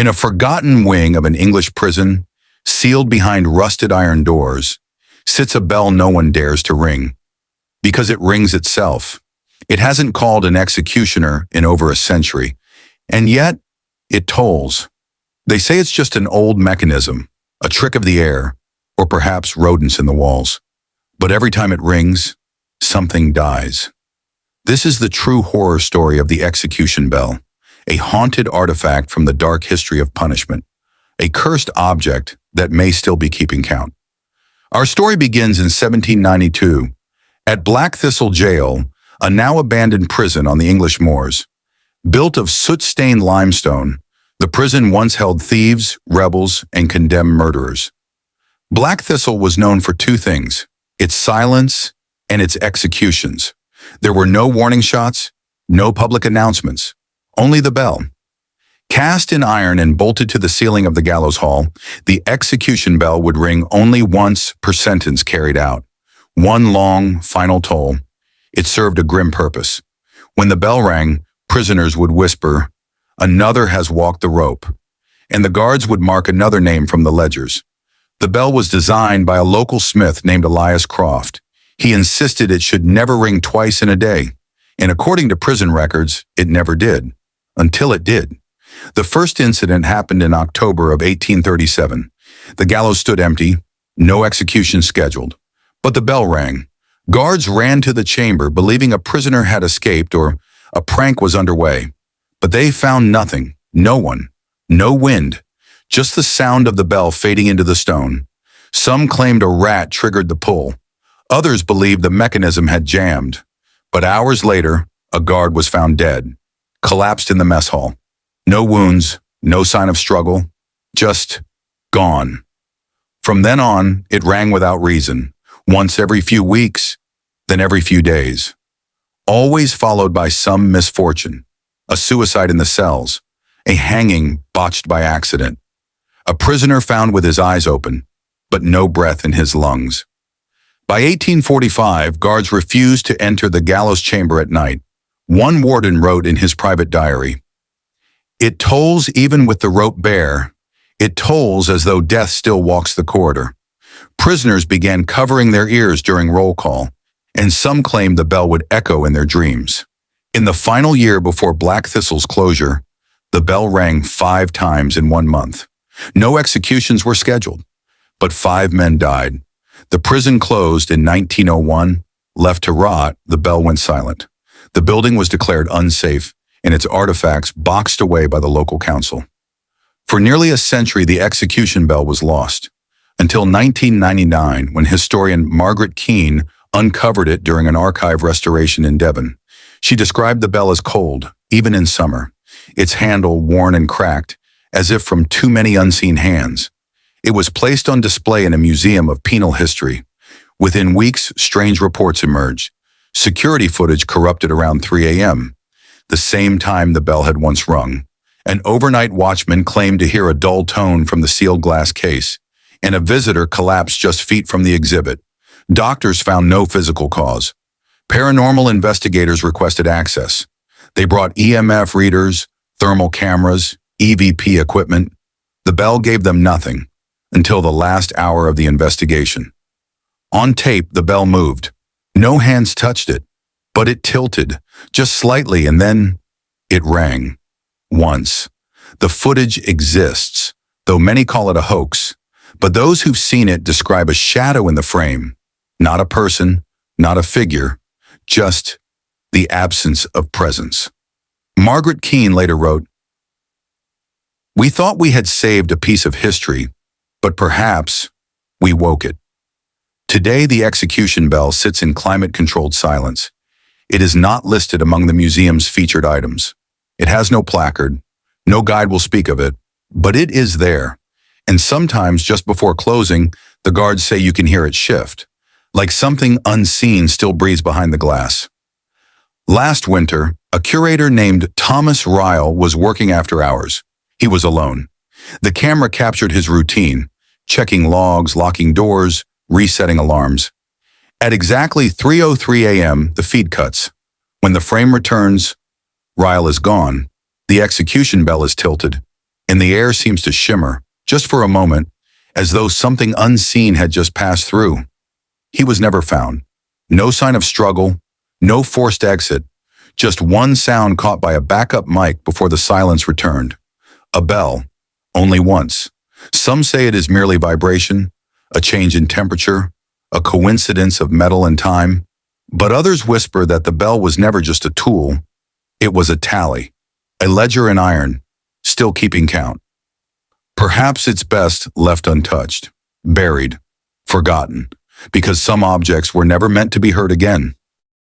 In a forgotten wing of an English prison, sealed behind rusted iron doors, sits a bell no one dares to ring, because it rings itself. It hasn't called an executioner in over a century, and yet it tolls. They say it's just an old mechanism, a trick of the air, or perhaps rodents in the walls. But every time it rings, something dies. This is the true horror story of the execution bell, a haunted artifact from the dark history of punishment, a cursed object that may still be keeping count. Our story begins in 1792 at Blackthistle Gaol, a now abandoned prison on the English moors. Built of soot-stained limestone, the prison once held thieves, rebels, and condemned murderers. Blackthistle was known for two things: its silence and its executions. There were no warning shots, no public announcements, only the bell. Cast in iron and bolted to the ceiling of the gallows hall, the execution bell would ring only once per sentence carried out. One long, final toll. It served a grim purpose. When the bell rang, prisoners would whisper, "Another has walked the rope," and the guards would mark another name from the ledgers. The bell was designed by a local smith named Elias Croft. He insisted it should never ring twice in a day, and according to prison records, it never did, until it did. The first incident happened in October of 1837. The gallows stood empty, no execution scheduled, but the bell rang. Guards ran to the chamber believing a prisoner had escaped or a prank was underway, but they found nothing, no one, no wind, just the sound of the bell fading into the stone. Some claimed a rat triggered the pull. Others believed the mechanism had jammed. But hours later, a guard was found dead, collapsed in the mess hall. No wounds, no sign of struggle, just gone. From then on, it rang without reason, once every few weeks, then every few days. Always followed by some misfortune, a suicide in the cells, a hanging botched by accident, a prisoner found with his eyes open, but no breath in his lungs. By 1845, guards refused to enter the gallows chamber at night. One warden wrote in his private diary, "It tolls even with the rope bare. It tolls as though death still walks the corridor." Prisoners began covering their ears during roll call, and some claimed the bell would echo in their dreams. In the final year before Blackthistle closure, the bell rang 5 times in 1 month. No executions were scheduled, but 5 men died. The prison closed in 1901. Left to rot, the bell went silent. The building was declared unsafe, and its artifacts boxed away by the local council. For nearly a century, the execution bell was lost, until 1999, when historian Margaret Keane uncovered it during an archive restoration in Devon. She described the bell as cold, even in summer, its handle worn and cracked, as if from too many unseen hands. It was placed on display in a museum of penal history. Within weeks, strange reports emerged. Security footage corrupted around 3 a.m., the same time the bell had once rung. An overnight watchman claimed to hear a dull tone from the sealed glass case, and a visitor collapsed just feet from the exhibit. Doctors found no physical cause. Paranormal investigators requested access. They brought EMF readers, thermal cameras, EVP equipment. The bell gave them nothing until the last hour of the investigation. On tape, the bell moved. No hands touched it, but it tilted just slightly, and then it rang. Once. The footage exists, though many call it a hoax, but those who've seen it describe a shadow in the frame, not a person, not a figure, just the absence of presence. Margaret Keane later wrote, "We thought we had saved a piece of history, but perhaps we woke it." Today, the execution bell sits in climate-controlled silence. It is not listed among the museum's featured items. It has no placard. No guide will speak of it, but it is there. And sometimes, just before closing, the guards say you can hear it shift, like something unseen still breathes behind the glass. Last winter, a curator named Thomas Ryle was working after hours. He was alone. The camera captured his routine, checking logs, locking doors, resetting alarms. At exactly 3:03 a.m., the feed cuts. When the frame returns, Ryle is gone. The execution bell is tilted, and the air seems to shimmer, just for a moment, as though something unseen had just passed through. He was never found. No sign of struggle, no forced exit, just one sound caught by a backup mic before the silence returned. A bell, only once. Some say it is merely vibration, a change in temperature, a coincidence of metal and time. But others whisper that the bell was never just a tool, it was a tally, a ledger in iron, still keeping count. Perhaps it's best left untouched, buried, forgotten, because some objects were never meant to be heard again.